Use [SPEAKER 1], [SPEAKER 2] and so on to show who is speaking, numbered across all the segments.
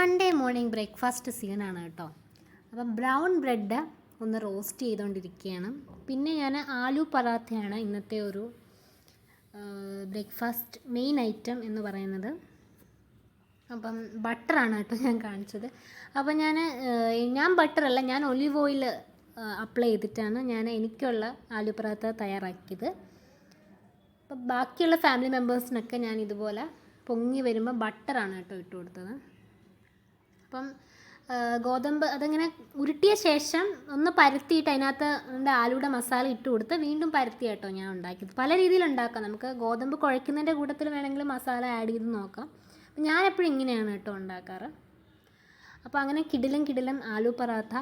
[SPEAKER 1] Monday morning breakfast സീനാണ് കേട്ടോ. അപ്പം ബ്രൗൺ ബ്രെഡ് ഒന്ന് റോസ്റ്റ് ചെയ്തുകൊണ്ടിരിക്കുകയാണ്. പിന്നെ ഞാൻ ആലു പറാത്തയാണ് ഇന്നത്തെ ഒരു ബ്രേക്ക്ഫാസ്റ്റ് മെയിൻ ഐറ്റം എന്ന് പറയുന്നത്. അപ്പം ബട്ടറാണ് കേട്ടോ ഞാൻ കാണിച്ചത്. അപ്പം ഞാൻ ബട്ടറല്ല, ഞാൻ ഒലിവ് ഓയിൽ അപ്ലൈ ചെയ്തിട്ടാണ് എനിക്കുള്ള ആലു പറാത്ത തയ്യാറാക്കിയത്. അപ്പം ബാക്കിയുള്ള ഫാമിലി മെമ്പേഴ്സിനൊക്കെ ഞാൻ ഇതുപോലെ പൊങ്ങി വരുമ്പോൾ ബട്ടറാണ് കേട്ടോ ഇട്ട് കൊടുത്തത്. അപ്പം ഗോതമ്പ് അതങ്ങനെ ഉരുട്ടിയ ശേഷം ഒന്ന് പരത്തിയിട്ട് അതിനകത്ത് ആലൂടെ മസാല ഇട്ട് കൊടുത്ത് വീണ്ടും പരത്തി കേട്ടോ ഞാൻ ഉണ്ടാക്കിയത്. പല രീതിയിൽ ഉണ്ടാക്കാം, നമുക്ക് ഗോതമ്പ് കുഴയ്ക്കുന്നതിൻ്റെ കൂട്ടത്തിൽ വേണമെങ്കിൽ മസാല ആഡ് ചെയ്ത് നോക്കാം. അപ്പം ഞാനെപ്പോഴും ഇങ്ങനെയാണ് കേട്ടോ ഉണ്ടാക്കാറ്. അപ്പോൾ അങ്ങനെ കിടിലം ആലു പറാത്ത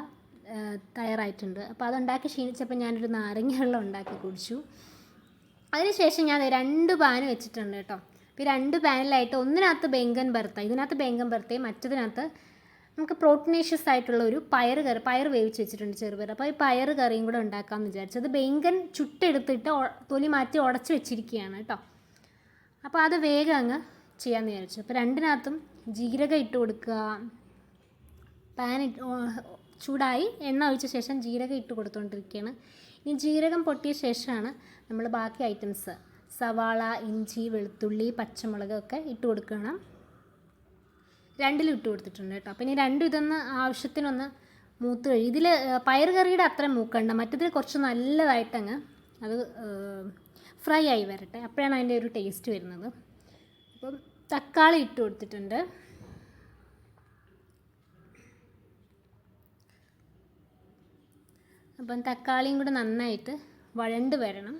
[SPEAKER 1] തയ്യാറായിട്ടുണ്ട്. അപ്പോൾ അതുണ്ടാക്കി ക്ഷീണിച്ചപ്പോൾ ഞാനൊരു നാരങ്ങ വെള്ളം ഉണ്ടാക്കി കുടിച്ചു. അതിനുശേഷം ഞാൻ 2 പാൻ വെച്ചിട്ടുണ്ട് കേട്ടോ. അപ്പോൾ ഈ 2 പാനിലായിട്ട് ഒന്നിനകത്ത് ബെങ്കൻ ഭർത്ത, ഇതിനകത്ത് ബെങ്കൻ ഭർത്തയും മറ്റതിനകത്ത് നമുക്ക് പ്രോട്ടീനേഷ്യസ് ആയിട്ടുള്ള ഒരു പയർ വേവിച്ച് വെച്ചിട്ടുണ്ട്, ചെറുപയർ. അപ്പോൾ ഈ പയർ കറിയും കൂടെ ഉണ്ടാക്കാമെന്ന് വിചാരിച്ചത്. ബെങ്കൻ ചുട്ടെടുത്തിട്ട് തൊലി മാറ്റി ഉടച്ച് വെച്ചിരിക്കുകയാണ് കേട്ടോ. അപ്പോൾ അത് വേഗം അങ്ങ് ചെയ്യാമെന്ന് വിചാരിച്ചു. അപ്പോൾ രണ്ടിനകത്തും ജീരകം ഇട്ട് കൊടുക്കുക. പാൻ ചൂടായി എണ്ണ ഒഴിച്ച ശേഷം ജീരകം ഇട്ട് കൊടുത്തുകൊണ്ടിരിക്കുകയാണ്. ഇനി ജീരകം പൊട്ടിയ ശേഷമാണ് നമ്മൾ ബാക്കി ഐറ്റംസ് സവാള, ഇഞ്ചി, വെളുത്തുള്ളി, പച്ചമുളക് ഒക്കെ ഇട്ട് കൊടുക്കണം. 2 ഇട്ട് കൊടുത്തിട്ടുണ്ട് കേട്ടോ. അപ്പോൾ ഇനി 2 ഇതൊന്ന് ആവശ്യത്തിനൊന്ന് മൂത്ത് കഴിയും. ഇതിൽ പയർ കറിയുടെ അത്ര മൂക്കണ്ട, മറ്റതിൽ കുറച്ച് നല്ലതായിട്ടങ്ങ് അത് ഫ്രൈ ആയി വരട്ടെ, അപ്പോഴാണ് അതിൻ്റെ ഒരു ടേസ്റ്റ് വരുന്നത്. അപ്പം തക്കാളി ഇട്ട് കൊടുത്തിട്ടുണ്ട്. അപ്പം തക്കാളിയും കൂടെ നന്നായിട്ട് വഴണ്ട് വരണം.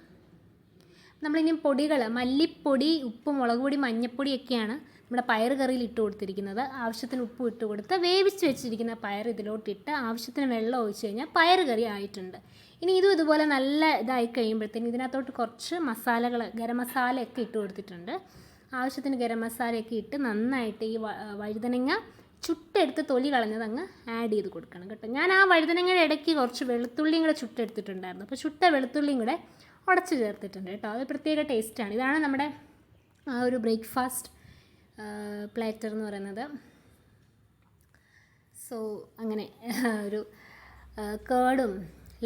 [SPEAKER 1] നമ്മളിനി പൊടികൾ മല്ലിപ്പൊടി, ഉപ്പ്, മുളക് പൊടി, മഞ്ഞൾപ്പൊടിയൊക്കെയാണ് നമ്മുടെ പയർ കറിയിൽ ഇട്ട് കൊടുത്തിരിക്കുന്നത്. ആവശ്യത്തിന് ഉപ്പ് ഇട്ട് കൊടുത്ത് വേവിച്ച് വെച്ചിരിക്കുന്ന പയർ ഇതിലോട്ടിട്ട് ആവശ്യത്തിന് വെള്ളം ഒഴിച്ച് കഴിഞ്ഞാൽ പയർ കറി ആയിട്ടുണ്ട്. ഇനി ഇതുപോലെ നല്ല ഇതായി കഴിയുമ്പോഴത്തേന് ഇതിനകത്തോട്ട് കുറച്ച് മസാലകൾ, ഗരം മസാലയൊക്കെ ഇട്ട് കൊടുത്തിട്ടുണ്ട്. ആവശ്യത്തിന് ഗരം മസാലയൊക്കെ ഇട്ട് നന്നായിട്ട് ഈ വഴുതനങ്ങ ചുട്ടെടുത്ത് തൊലി കളഞ്ഞത് അങ്ങ് ആഡ് ചെയ്ത് കൊടുക്കണം കേട്ടോ. ഞാൻ ആ വഴുതനങ്ങയുടെ ഇടയ്ക്ക് കുറച്ച് വെളുത്തുള്ളിയും കൂടെ ചുട്ടെടുത്തിട്ടുണ്ടായിരുന്നു. അപ്പോൾ ചുട്ട വെളുത്തുള്ളിയും കൂടെ ഉടച്ച് ചേർത്തിട്ടുണ്ട് കേട്ടോ. അത് പ്രത്യേക ടേസ്റ്റാണ്. ഇതാണ് നമ്മുടെ ആ ഒരു ബ്രേക്ക്ഫാസ്റ്റ് പ്ലാറ്റർ എന്ന് പറയുന്നത്. സോ അങ്ങനെ ഒരു കേടും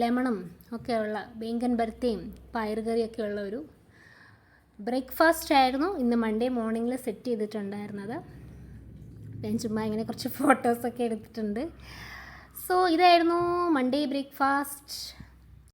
[SPEAKER 1] ലെമണും ഒക്കെയുള്ള ബേങ്കൻ ഭർത്തയും പയർ കറിയൊക്കെ ഉള്ള ഒരു ബ്രേക്ക്ഫാസ്റ്റ് ആയിരുന്നു ഇന്ന് മൺഡേ മോർണിംഗിൽ സെറ്റ് ചെയ്തിട്ടുണ്ടായിരുന്നത്. ഞാൻ ചുമ്മാ ഇങ്ങനെ കുറച്ച് ഫോട്ടോസൊക്കെ എടുത്തിട്ടുണ്ട്. സോ ഇതായിരുന്നു മൺഡേ ബ്രേക്ക്ഫാസ്റ്റ്.